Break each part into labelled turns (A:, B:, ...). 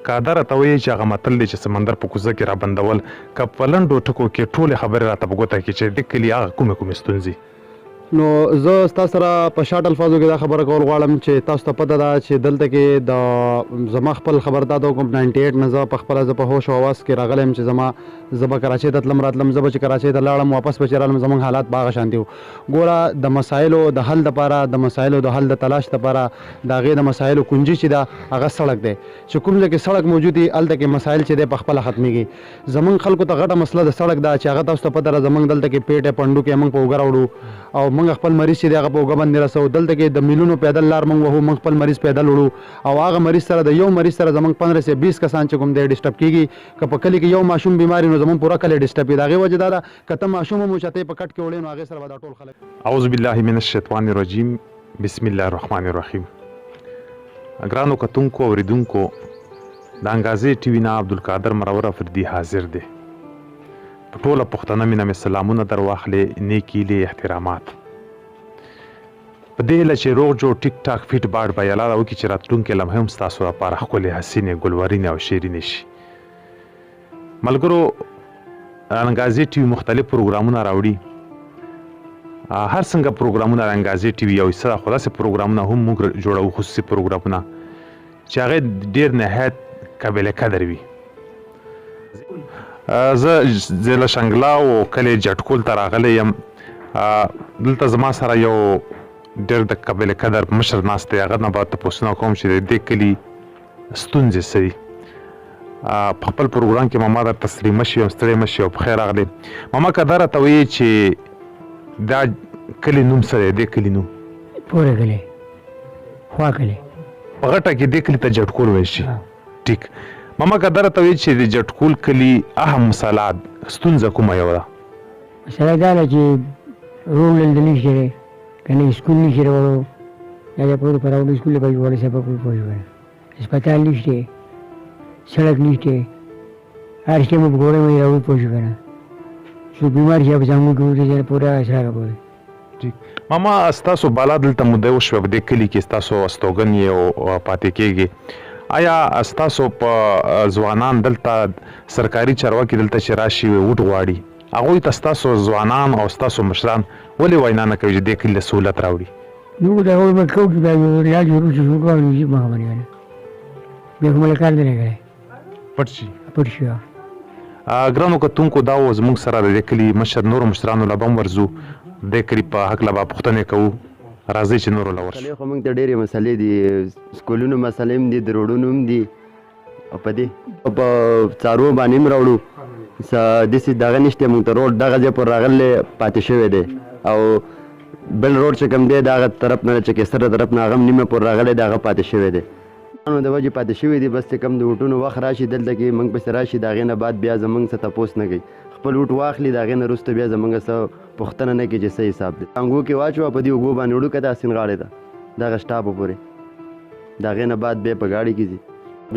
A: کا دا راته وایي چې هغه متل دی چې سمندر په کوزه کې را بندول که په لنډو ټکو کې ټولې خبرې راته په ګوته کې چې د کلي هغه کومې ستونزې
B: نو زه ستاسو سره په شارټ الفاظو کې دا خبره کول غواړم چې تاسو ته پته ده چې دلته کې د زما خپل خبردار کوم 98 نه زه په خپل زه په هوش او حواس کې راغلم چې زه به کراچۍ ته تلم راتلم زه به چې کراچۍ ته لاړم واپس به چې رالم زموږ حالات به هغه شانتي وو ګوره د مسایلو د حل دپاره د مسایلو د حل د تلاش دپاره د هغې د مسایلو کنجي چې ده هغه سړک دی چې کوم ځای کې سړک موجود وي هلته کې مسایل چې دی په خپله ختمېږي زموږ خلکو ته غټه مسله د سړک ده چې هغه تاسو ته پته ده زموږ دلته کې پیټ پنډو کې موږ په اوږه راوړو او موږ خپل مریض چې دی هغه په اوږه باندې رسوو دلته کې د میلونو پیدل لار موږ وهو موږ خپل مریض پیدل وړو او هغه مریض سره د یو مریض سره زموږ 15 سے 20 کسان چې کوم دی ډسټرب کېږي که په کلي کې یو ماشوم بیماري نو زموږ پوره کلی ډسټرب وي د هغې وجه دا ده که ته ماشوم هم چاته په کټ کې وړې نو هغې سره به دا ټول خلک
A: اعوذ بالله من الشیطان الرجیم بسم الله الرحمن الرحیم ګرانو کتونکو اوریدونکو د انګازې ټي وي نه عبدالقادر مرور افریدي حاضر دی په ټوله پښتنه مینه مې سلامونه در واخلې نیکي هیلې احترامات په دې هیله چې روغ جوړ ټیک ټاک فیټ باډ به الله راوکړي چې راتلونکې لمحې هم ستاسو لپاره ښکلې حسینې ګلورینې او شیرینې شي ملګرو انګازې ټي وي مختلف پروګرامونه راوړي هر څنګه پروګرامونه انګازې ټي وي یو څه خو داسې پروګرامونه هم موږ جوړوو خصوصي پروګرامونه چې هغې ډېر نهایت قابل قدر وي زه ضلع شنګلا او کلی جټکول ته راغلی یم دلته زما سره یو ډېر د قابل قدر مشر ناست دی هغه نه به تپوسونه کوم چې د دې کلي ستونزې څه دي په خپل پروګرام کې ماما درته ستړي مه شي او ستړی مه شي او پخیر راغلی ماما که دا راته وایي چې دا کلي نوم څه دی دې کلي نوم
C: پورې کلي خوا کلي
A: په غټه کې دې کلي ته جټکول ویل شي ټیک ماما که دا راته وایي چې د جټکول کلي اهم مسالات ستونزه کومه یو ده
C: مسله دا ده چې روډ دلته نشته دی که نه سکول نشته راوړو یا د پورې په راوړو سکول به وړی صاحب پورې پوه شو هسپتال نشته سړک نشته هر شی مو په ګوره باندې راوړو پوه شو که نه څوک بیمار شي په زموږ کې ورته پوره اثر کوي
A: ماما ستاسو بالا دلته موده وشوه په دې کلي کې ستاسو استوګن یې او پاتې کېږي آیا ستاسو په ځوانان دلته سرکاري چارواکي دلته چې راشي ووټ غواړي هغوی ته ستاسو ځوانان او ستاسو مشران ولې وینا نه کوي چې دې کلي له سهولت راوړي
C: موږ د هغوی به کوو چې بیا یو علاج وروسته څوک غواړي نجیب ما خبرې کړې بیا خو مله کار دی نه کړی
A: پټ شي
C: پټ شي
A: ګرانو کتونکو دا و زموږ سره د دې کلي مشر نورو مشرانو له به هم ورځو دې کلي په هکله به پوښتنې کوو راځئ چې نورو له ورشو
D: خو موږ ته ډېرې مسلې دي سکولونو مسلې هم دي د روډونو هم دي او په دې په څاروو باندې هم راوړو داسې دغه نشته موږ ته روډ دغه ځای پر راغلی پاتې شوی دی او بل روډ چې کوم دی د هغه طرف نه چې کیسر طرف نه هغه هم نیمه پر راغلی دی هغه پاتې شوی دی نو د وجې پاتې شوي دي بس چې کوم د وټونو وخت راشي دلته کې موږ پسې راشي د هغې نه بعد بیا زموږ څه تپوس نه کوي خپل وټ واخلي د هغې نه وروسته بیا زموږ څه پوښتنه نه کوي چې څه حساب دی انګو کې واچوه په دې اوږو باندې وړو که داسې غاړې ته دغه سټاپو پورې د هغې نه بعد بیا په ګاډي کې ځي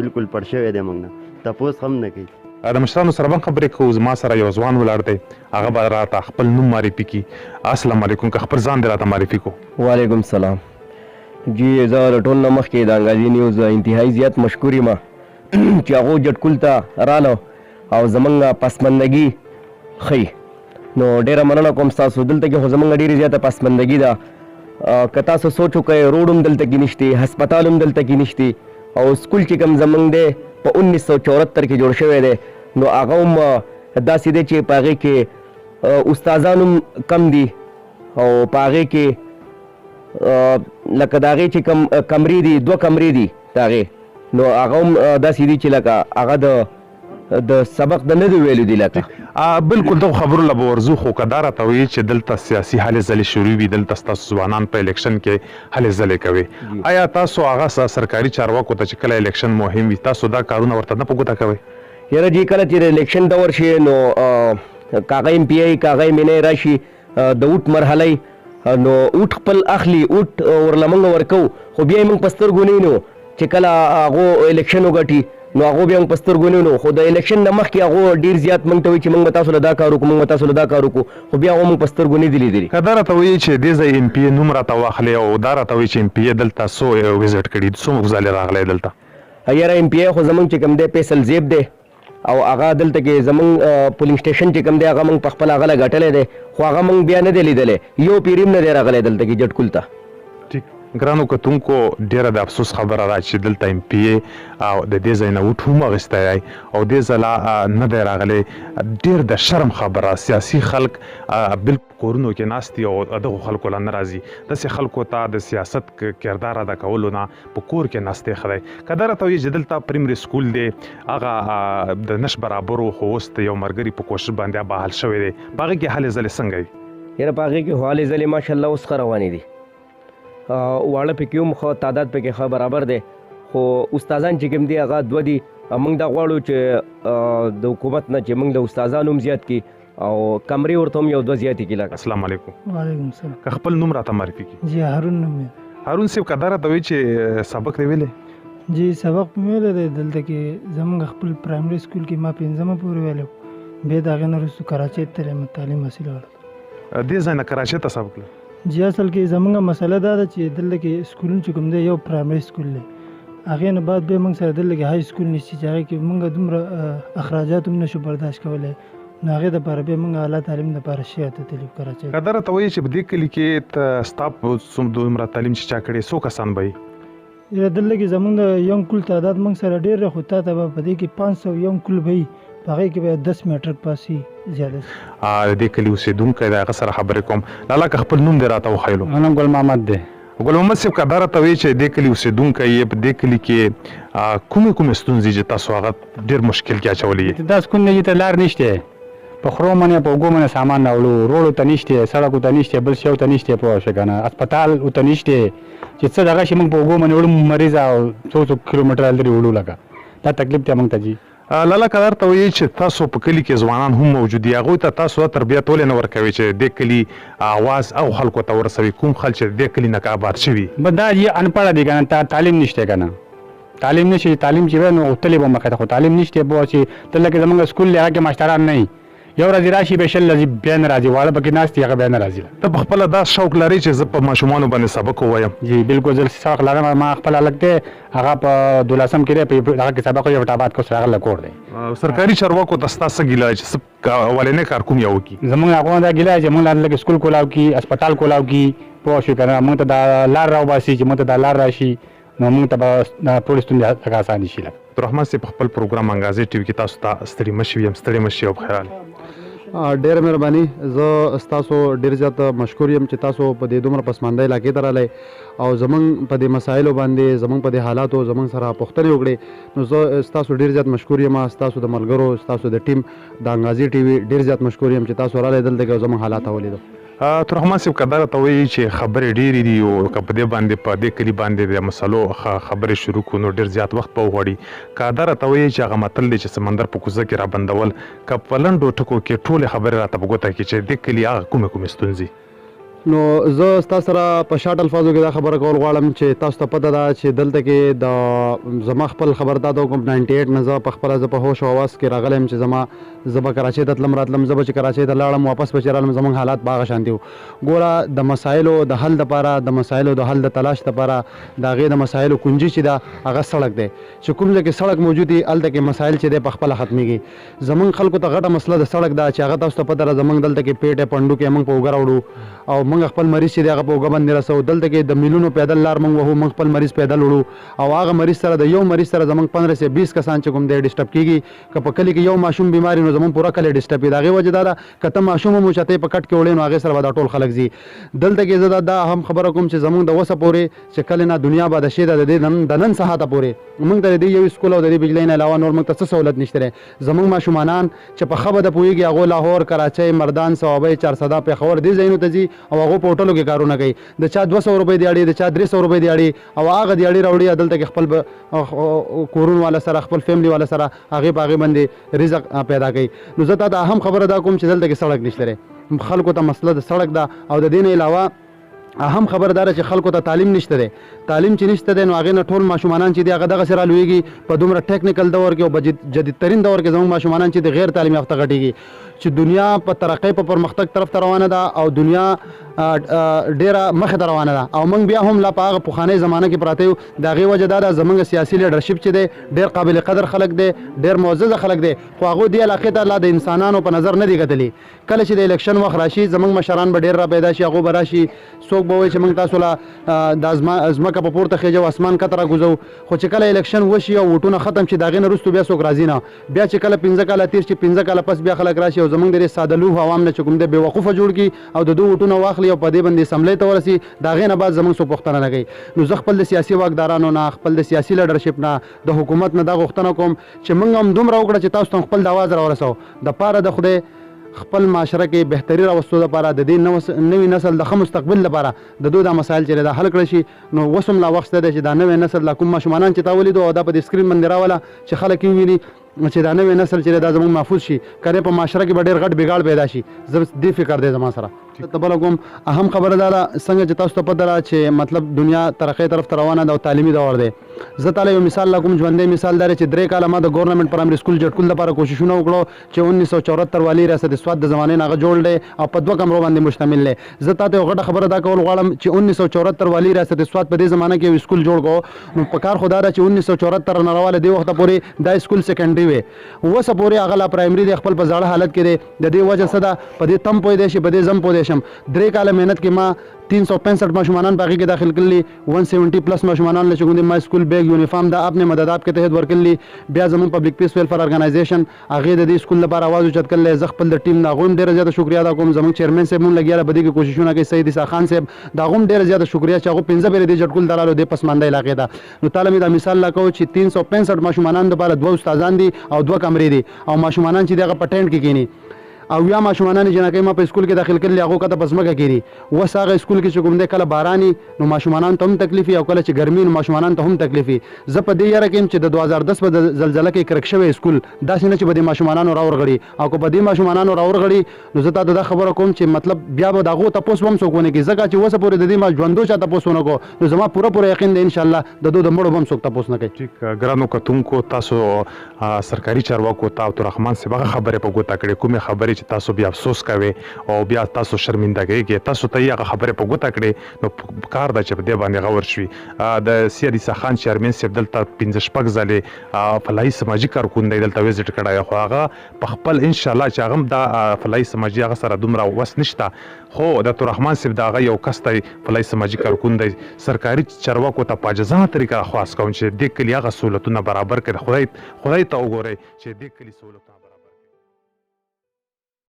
D: بالکل پړ شوی دی موږ نه تپوس هم نه کوي
A: د مشرانو سره به خبرې کوو زما سره یو ځوان ولاړ دی هغه به راته خپل نوم معرفي کړي السلام علیکم که خپل ځان دې راته معرفي کړو
E: وعلیکم السلام جی زه له ټول نه مخکې د انګازي نیوز انتهایي زیات مشکور یم چې هغو جټکول ته راله او زموږ پسماندګي ښیي نو ډېره مننه کوم ستاسو دلته کې خو زموږ ډېرې زیاته پسماندګي ده که تاسو سوچ وکړئ روډ هم دلته کې نشته هسپتال هم دلته کې نشته او سکول چې کوم زموږ دی په 1974 کې جوړ شوی دی نو هغه هم داسې دی چې په هغې کې استادان هم کم دي او په هغې کې لکه د هغې چې کوم کمرې دي 2 کمرې دي د هغې نو هغه هم داسې دي چې لکه هغه د سبق د نه دی ویلو دي لکه
A: بالکل دغو خبرو له به ورځو خو که دا راته وایي چې دلته سیاسي هلې ځلې شروع وي دلته ستاسو ځوانان په الیکشن کې هلې ځلې کوي آیا تاسو هغه سرکاري چارواکو ته چې کله الیکشن مهم وي تاسو دا کارونه ورته نه په ګوته کوئ
E: یاره جی کله چې د الیکشن دور شي نو کاغه ایم پی آی کاغه ایم این آی راشي د اوټ مرحله نو اوټ خپل اخلي اوټ ورله موږ ورکو خو بیا یې موږ په سترګو نه وینو چې کله هغو الیکشن وګټي نو هغو بیا موږ په سترګو نه وینو خو د الیکشن نه مخکې هغو ډېر زیات موږ ته وایي چې موږ به تاسو له دا کار وکړو موږ به تاسو له دا کار وکړو خو بیا هغو موږ په سترګو نه دي لیدلي
A: که دا راته وایي چې دې ځای ایم پي نوم راته واخلې او دا راته وایي چې ایم پي دلته څو وزټ کړي څو ځلې راغلی دلته
E: یاره ایم پی ای خو زمونږ چې کوم دی فیصل زیب دی او هغه دلته کې زمونږ پولینګ سټیشن چې کوم دی هغه موږ په خپل هغه له ګټلی دی خو هغه موږ بیا نه دی لیدلی یو پیریم نه دی راغلی دلته کې جټکول ته
A: ټیک ګرانو کتونکو ډیره د افسوس خبره ده چې دلته ایم پی ای او د دې ځای نه وټ هم اخیستی دی او دې ځله نه دی راغلی ډیر د شرم خبره سیاسي خلک بالکل کورونو کې ناست دي او دغو خلکو له نه راځي داسې خلکو ته د سیاست کردار ادا کولو نه په کور کې ناستې ښه دی که دا راته وایي چې دلته پریمري سکول دی هغه د نش برابرو خو اوس د یو ملګري په کوشش باندې بحال شوی دی په هغې کې هلې ځلې څنګه دي
E: یاره په هغې کې خو هلې ځلې ماشاءالله اوس ښه روانې دي واړه پکې هم ښه تعداد پکې ښه برابر دی خو استادان چې کوم دي هغه دوه دي موږ دا غواړو چې د حکومت نه چې موږ د استادانو هم زیات کړي او کمرې ورته هم یو دوه زیاتې کړي لکه
A: السلام علیکم
F: وعلیکم السلام
A: که خپل نوم راته معرفي کړي
F: جی هارون نوم مې
A: هارون صاحب که دا راته وایي چې سبق دی ویلی
F: جی سبق مې ویلی دی دلته کې زموږ خپل پرایمري سکول کې ما 5مه پورې ویلی بیا د هغې نه وروسته کراچۍ ته تللی تعلیم حاصل کړل
A: دې ځای نه کراچۍ ته سبق له
F: جی اصل کې زموږ مسله دا ده چې دلته کې سکولونه چې کوم دی یو پرایمري سکول دی هغې نه بعد بیا موږ سره دلته کې های سکول نشي چې هغې کې موږ دومره اخراجات هم نشو برداشت کولی نو هغې دپاره بیا موږ اعلی تعلیم دپاره شهر ته تللي کراچۍ
A: که دا راته وایي چې په دې کلي کې ستا په دومره تعلیم چې چا کړی څو کسان به وي
F: یا دلته کې زموږ د ینګ کل تعداد موږ سره ډېر دی خو تا ته به په دې کې 500 ینګ کل به وي په هغې کې به 10 میټرک پاس وي زیاده
A: د دې کلي اوسېدونکی دی هغه سره خبرې کوم لالا که خپل نوم دې راته وښیلو
B: نوم ګل محمد دی
A: ګل محمد صاحب که دا راته وایي چې دې کلي اوسېدونکی یې په دې کلي کې کومې ستونزې چې تاسو هغه ډېر مشکل کې اچولی یې
B: دا سکون دی ته لار نشته په خرو منې په اوږو منې سامان راوړو روډو ته نشته سړکو ته نشته بل شی ته نشته پوه شوې که نه اسپتال ورته نشته چې څه دغه شي موږ په اوږو منې وړو مریض او څو کیلومتره لرې وړو لکه دا تکلیف دی موږ ته جي
A: لالا که دا راته وایي چې تاسو په کلي کې ځوانان هم موجود دي هغوی ته تاسو دا تربیت ولې نه ورکوئ چې دې کلي اواز او خلکو ته ورسوي کوم خلک چې دې کلي نه که آباد شوي
B: بس دا جي انپړه دي که نه تعلیم نشته که نه تعلیم نشي تعلیم چې وی نو غوښتلی به مخې ته خو تعلیم نشته پوه چې دلته کې زموږ سکول دی هغه کې ماشټران نه وي یو ورځ راشي به شل ورځې بیا نه راځي واړه پکې ناست دي هغه بیا نه راځي
A: ته په خپله دا شوق لرې چې زه په ماشومانو باندې سبق ووایم
B: جی بالکل زه سبق لرم ما خپل هلک دی هغه په 12 کې دی په هغه کې سبق وایي فټاباد کې اوس هغه له کور دی
A: سرکاري چارواکو ته ستا څه ګیله چې څه اولنی کار کوم یې وکړي
B: زموږ هغو دا ګیله چې موږ لږ سکول کولاو کړي اسپتال کولاو کړي پوه شوې که نه موږ ته دا لار راوباسي چې موږ ته دا لار راشي نو موږ ته به ټولې ستونزې لږ اسانې شي لکه
A: عبدالرحمن صاحب په خپل پروګرام انګازې ټي وي کې تاسو ته ستړي مه شوي یم ستړي مه شي او بخیر
B: ډېره مهرباني زه ستاسو ډېر زیات مشکور یم چې تاسو په دې دومره پسمانده علاقې ته راغلی او زمونږ په دې مسایلو باندې زمونږ په دې حالاتو زمونږ سره پوښتنې وکړې نو زه ستاسو ډېر زیات مشکور یم ستاسو د ملګرو ستاسو د ټیم د انګازي ټي وي ډېر زیات مشکور یم چې تاسو راغلی دلته کې زمونږ حالات ولیدو
A: عبدالرحمن صاحب که دا راته وایي چې خبرې ډېرې دي او که په دې باندې په دې کلي باندې د مسلو خبرې شروع کړو نو ډېر زیات وخت به وغواړي که دا راته وایي چې هغه متل دی چې سمندر په کوزه کې رابندول که په لنډو ټکو کې ټولې خبرې راته په ګوته کړي چې دې کلي هغه کومې ستونزې
B: نو زه ستا سره په شارټ الفاظو کې دا خبره کول غواړم چې تاسو ته پته ده چې دلته کې د زما خپل خبردار کوم 98 نه زه په خپله زه په هوش او حواس کې راغلی یم چې زما زه به کراچۍ ته تلم راتلم زه به چې کراچۍ ته لاړم واپس به چې رالم زموږ حالات به هغه شانتي وو ګوره د مسایلو د حل دپاره د مسایلو د حل د تلاش دپاره د هغې د مسایلو کنجي چې ده هغه سړک دی چې کوم ځای کې سړک موجود وي هلته کې مسایل چې دی په خپله ختمېږي زموږ خلکو ته غټه مسله د سړک ده چې هغه تاسو ته پته ده زموږ دلته کې پیټ پنډو کې موږ په اوږه راوړو او موږ خپل مریض چې دی هغه په اوږه باندې رسوو دلته کې د میلونو پیدل لار موږ وهو موږ خپل مریض پیدل وړو او هغه مریض سره د یو مریض سره زموږ 15 سے 20 کسان چې کوم دی ډسټرب کېږي که په کلي کې یو ماشوم بیماري نو زموږ پوره کلی ډسټرب وي د هغې وجه دا ده که ته ماشوم هم وچتې په کټ کې وړې نو هغې سره به دا ټول خلک ځي دلته کې زه دا هم خبره کوم چې زموږ د وسه پورې چې کله نه دنیا به د شی ده د نن ساعته پورې موږ ته د دې یو سکول او د دې بجلۍ نه علاوه نور موږ ته څه سهولت نشته دی زموږ ماشومانان چې په ښه بده پوهېږي هغو لاهور کراچۍ مردان صوابۍ چارسده پېښور دې ځایونو ته ځي او هغو په هوټلو کې کارونه کوي د چا 200 روپۍ دیاړي د چا 300 روپۍ دیاړي او هغه دیاړي راوړي دلته کې خپل کورون والا سره خپل فیملی والا سره هغې په هغې باندې رزق پیدا کوي نو زه تا ته اهم خبره دا کوم چې دلته کې سړک نشته دی خلکو ته مسله د سړک ده او د دې نه علاوه اهم خبردار چې خلکو ته تعلیم نشته دی تعلیم چې نشته دی نو هغې نه ټول ماشومانان چې دي هغه دغسې رالویږي په دومره ټیکنیکل دور کې او په جدیدترین دور کې زموږ ماشومانان چې د غیر تعلیم یافته غټېږي چې دنیا په ترقۍ په پرمختګ طرف ته روانه ده او دنیا ډیره مخې ته روانه ده او موږ بیا هم لا په هغه پخوانۍ زمانه کې پراته یو. د هغې وجه دا ده زموږ سیاسي لیډرشپ چې دی ډېر قابل قدر خلک دی، ډېر معززه خلک دی، خو هغوی دې علاقې ته لا د انسانانو په نظر نه دي کتلي. کله چې د الیکشن وخت راشي زموږ مشران به ډېر را پیدا شي، هغوی به راشي، څوک به وایي چې موږ تاسو له د ځمکه په پورته خېجو اسمان کته را ګوزو. خو چې کله الیکشن وشي او ووټونه ختم شي د هغې نه وروستو بیا څوک راځي نه. بیا چې کله 15 کاله تېر شي 15 کاله پس بیا خلک راشي او زموږ د دې ساده لوح عوام نه چې کوم دی بېوقوفه جوړ کړي او د دوی ووټونه واخلي او په دې باندې اسمبلۍ ته ورسي. د هغې نه بعد زموږ څوک پوښتنه نه کوي. نو زه خپل د سیاسي واکدارانو نه، خپل د سیاسي لیډرشپ نه، د حکومت نه دا غوښتنه کوم چې موږ هم دومره وکړه چې تاسو ته خپل د اواز راورسوو د پاره د خدای خپل معاشره کې بهتري راوستو لپاره د دې نوي نسل د ښه مستقبل لپاره د دوی دا مسایل چې دا حل کړی شي. نو اوس هم لا وخت دی چې دا نوی نسل لا کوم ماشومانان چې تا ولیدو او دا په دې سکرین باندې راوله چې خلک یې وویني چې دا نوی نسل چې دا زموږ محفوظ شي، کنې په معاشره کې به ډېر غټ بګاړ پیدا شي. زه دې فکر دی زما سره. ته بله کوم اهم خبره دا ده څنګه چې تاسو ته پته ده چې مطلب دنیا ترقۍ طرف ته روانه ده او تعلیمي دور دی. زه تاله یو مثال لا کوم، ژوندی مثال دا چې 3 کاله ما د ګورنمنټ پرایمري سکول جټکول لپاره کوششونه وکړو چې 1974 والي ریاست سوات د زمانې نه هغه جوړ دی او په 2 کمرو باندې مشتمل دی. زه تاته یو غټه خبره دا کول غواړم چې 1974 والي ریاست سوات په دې زمانه کې یو سکول جوړ کړو. نو په کار خو دا ده چې 1974 نه راواله دې وخته پورې دا سکول سیکنډري وی، اوسه پورې هغه لا پرایمري دی، خپل په زاړه حالت کې دی. د دې وجه څه ده؟ په دې تم پوهېدی شي، په دې زم پوهېدی شم. 3 کاله مهنت کې ما 365 ماشومانان باقی کې داخل کړلي، 170 پلس ماشومانان له چګوندې ما سکول بیگ یونیفارم دا اپنے مددات کې تحت ورکړلي. بیا زمون پبلک پیس ویلفیر ارګنایزیشن هغه د دې سکول لپاره आवाज اوچت کړل. زه خپل د ټیم نه غوم ډیره زیاته شکریا ادا کوم. زمون چیرمن صاحب مون لګیا بدی کې کوششونه کوي، سید عیسی خان صاحب دا غوم ډیره زیاته شکریا چې هغه 15 پیری د جټکول درالو د پسمانده علاقې ده. نو تعالی دا مثال لا کو چې 365 ماشومانان لپاره 2 استادان دي او 2 کمرې دي او ماشومانان چې دغه پټنټ کې کینی او یا ماشومانان جنکه ما په سکول کې داخل کړل هغه کته پسمګه کړي. وس هغه سکول کې چې کوم د کله باراني نو ماشومانان ته هم تکلیفي او کله چې ګرمي نو ماشومانان ته هم تکلیفي. زه په دې یاره کې چې د 2010 په زلزلہ کې کرک شوی سکول دا څنګه چې به ماشومانانو راورغړي او کو په دې ماشومانانو راورغړي. نو زه ته دا خبره کوم چې مطلب بیا به دغه تاسو هم څوک ونه کې زګه چې وسه پورې د دې ما ژوندو چا تاسو نه کو. نو زما پوره یقین دی ان شاء الله د دوه د مړو هم څوک تاسو نه کوي.
A: ټیک ګرانو کتونکو، تاسو سرکاري چارواکو ته عبدالرحمن صاحب خبره په ګوته کړې، کومه خبره چې تاسو بیا افسوس کوي او بیا تاسو شرمندګي کې تاسو ته هغه خبره په ګوته کړې، نو کار دا چې په دې باندې غور شوي. د سید عیسی خان چیرمن صاحب دلته 15 ځلې فلاحي سماجي کارکون دی دلته وزټ کړی، خو هغه په خپل ان شاء الله چې هغه د فلاحي سماجي هغه سره دومره وس نشته. خو د عبدالرحمن صاحب دا هغه یو کس دی فلاحي سماجي کارکون دی، سرکاري چارواکو ته په اجازه طریقه خواست کوم چې د کلی هغه سہولتونه برابر کړي. خدای ته وګورئ چې د کلی سہولت